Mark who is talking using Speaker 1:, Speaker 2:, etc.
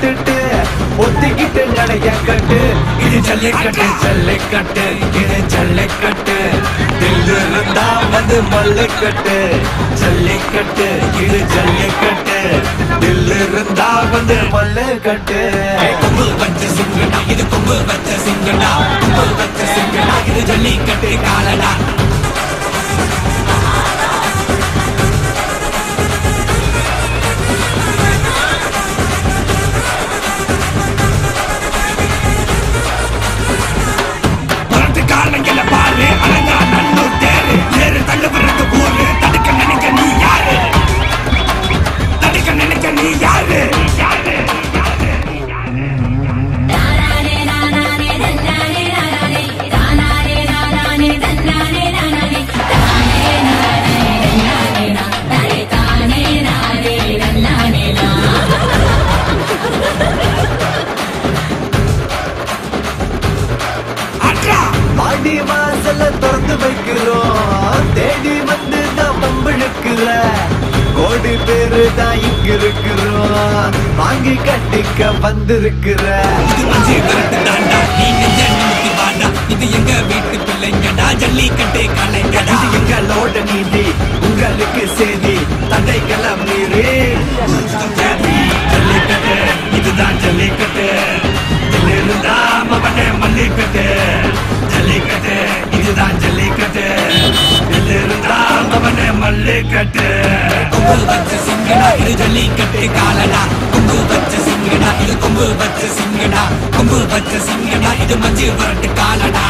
Speaker 1: விட்டுட்டு ஒத்திக்கிட்டு நடைய கட்டு. இது ஜல்லிக்கட்டு ஜல்லிக்கட்டு இது ஜல்லிக்கட்டு. தில்லு இருந்தா வந்து மல்லுக்கட்டு. ஜல்லிக்கட்டு இது ஜல்லிக்கட்டு. தில்லு இருந்தா வந்து மல்லுக்கட்டு.
Speaker 2: கொம்பு வச்ச சிங்கடா இது கொம்பு வச்ச சிங்கடா. கொம்பு வச்ச சிங்கடா இது ஜல்லிக்கட்டு காலடா. காரணங்கள பாரு அழகா நல்லூர் தேரு. ஏறு தள்ளு விடுறது ஊரு. தடுக்க நினைக்க நீ யாரு? தடுக்க நினைக்க நீ யாரு?
Speaker 1: ஆடி வாசல திறந்து வைக்கிறோம். தேடி வந்து தான் பம்பிழுக்கிற கோடி பேரு தான் இங்க இருக்கிறோம். வாங்கி கட்டிக்க வந்திருக்கிற
Speaker 2: இது மஞ்சள் கருத்து தாண்டா. நீங்க ஜென்மத்தி வாடா. இது எங்க வீட்டு பிள்ளைங்கடா. ஜல்லிக்கட்டு கலைஞடா.
Speaker 1: இது எங்களோட நீதி உங்களுக்கு செய்தி. தடைகளை மீறி
Speaker 2: ஜல்லிக்கட்டு இதுதான் ஜல்லிக்கட்டு. இருந்தா மவனே மல்லிக்கட்டு. ஜல்லிக்கட்டு இதுதான் ஜல்லிக்கட்டு. இருந்தா மவனே மல்லிக்கட்டு. கொம்பு வச்ச சிங்கடா இது ஜல்லிக்கட்டு காலடா. கொம்பு வச்ச சிங்கடா இது கொம்பு வச்ச சிங்கடா. கொம்பு வச்ச சிங்கடா இது மஞ்சு வரட்டு காலடா.